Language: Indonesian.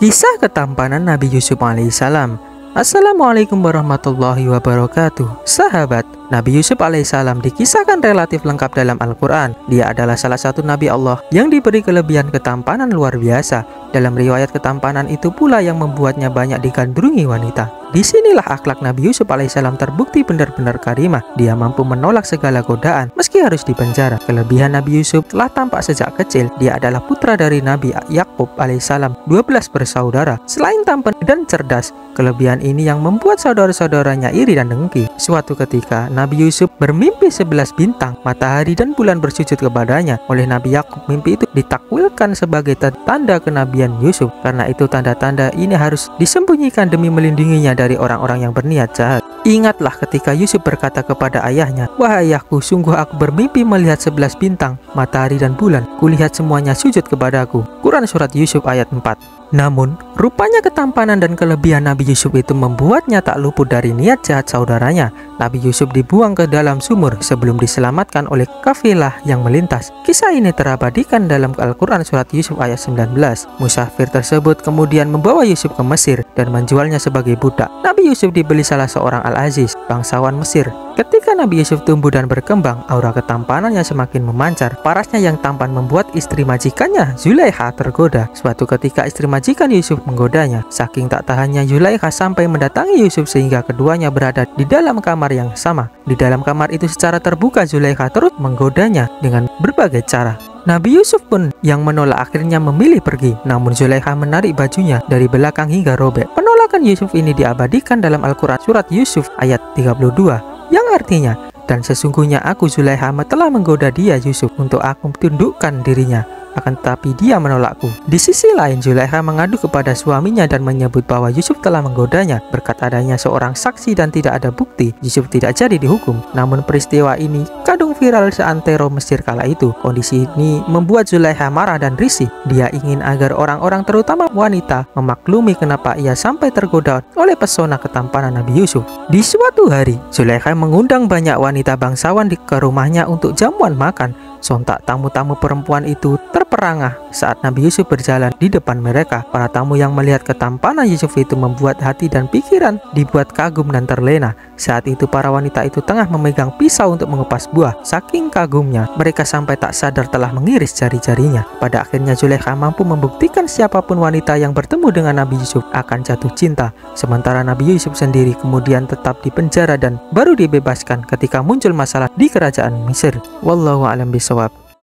Kisah ketampanan Nabi Yusuf alaihissalam. Assalamualaikum warahmatullahi wabarakatuh. Sahabat, Nabi Yusuf alaihissalam dikisahkan relatif lengkap dalam Al-Quran. Dia adalah salah satu Nabi Allah yang diberi kelebihan ketampanan luar biasa. Dalam riwayat ketampanan itu pula yang membuatnya banyak digandrungi wanita. Disinilah akhlak Nabi Yusuf alaihissalam terbukti benar-benar karimah. Dia mampu menolak segala godaan meski harus dipenjara. Kelebihan Nabi Yusuf telah tampak sejak kecil. Dia adalah putra dari Nabi Yakub alaihissalam, 12 bersaudara. Selain tampan dan cerdas, kelebihan ini yang membuat saudara-saudaranya iri dan dengki. Suatu ketika Nabi Yusuf bermimpi 11 bintang, matahari dan bulan bersujud kepadanya. Oleh Nabi Yakub, mimpi itu ditakwilkan sebagai tanda kenabian Yusuf. Karena itu tanda-tanda ini harus disembunyikan demi melindunginya dari orang-orang yang berniat jahat. Ingatlah ketika Yusuf berkata kepada ayahnya, "Wahai ayahku, sungguh aku bermimpi melihat 11 bintang, matahari dan bulan. Kulihat semuanya sujud kepadaku." Quran Surat Yusuf ayat 4. Namun, rupanya ketampanan dan kelebihan Nabi Yusuf itu membuatnya tak luput dari niat jahat saudaranya. Nabi Yusuf dibuang ke dalam sumur sebelum diselamatkan oleh kafilah yang melintas. Kisah ini terabadikan dalam Al-Quran Surat Yusuf ayat 19. Musafir tersebut kemudian membawa Yusuf ke Mesir dan menjualnya sebagai budak. Nabi Yusuf dibeli salah seorang Al-Aziz, bangsawan Mesir. Ketika Nabi Yusuf tumbuh dan berkembang, aura ketampanannya semakin memancar. Parasnya yang tampan membuat istri majikannya, Zulaikha, tergoda. Suatu ketika istri majikan Yusuf menggodanya. Saking tak tahannya Zulaikha sampai mendatangi Yusuf sehingga keduanya berada di dalam kamar yang sama. Di dalam kamar itu secara terbuka Zulaikha terus menggodanya dengan berbagai cara. Nabi Yusuf pun yang menolak akhirnya memilih pergi. Namun Zulaikha menarik bajunya dari belakang hingga robek. Penolakan Yusuf ini diabadikan dalam Al-Quran Surat Yusuf ayat 32. Yang artinya, "Dan sesungguhnya aku Zulaikha telah menggoda dia Yusuf untuk aku tundukkan dirinya, akan tetapi dia menolakku." Di sisi lain, Zulaikha mengadu kepada suaminya dan menyebut bahwa Yusuf telah menggodanya. Berkat adanya seorang saksi dan tidak ada bukti, Yusuf tidak jadi dihukum. Namun peristiwa ini kadung viral seantero Mesir kala itu. Kondisi ini membuat Zulaikha marah dan risih. Dia ingin agar orang-orang terutama wanita memaklumi kenapa ia sampai tergoda oleh pesona ketampanan Nabi Yusuf. Di suatu hari, Zulaikha mengundang banyak wanita bangsawan ke rumahnya untuk jamuan makan. Sontak tamu-tamu perempuan itu terperangah saat Nabi Yusuf berjalan di depan mereka. Para tamu yang melihat ketampanan Yusuf itu membuat hati dan pikiran dibuat kagum dan terlena. Saat itu para wanita itu tengah memegang pisau untuk mengupas buah. Saking kagumnya, mereka sampai tak sadar telah mengiris jari-jarinya. Pada akhirnya Zulaikha mampu membuktikan siapapun wanita yang bertemu dengan Nabi Yusuf akan jatuh cinta. Sementara Nabi Yusuf sendiri kemudian tetap dipenjara dan baru dibebaskan ketika muncul masalah di kerajaan Mesir. Wallahu a'lam bishawab.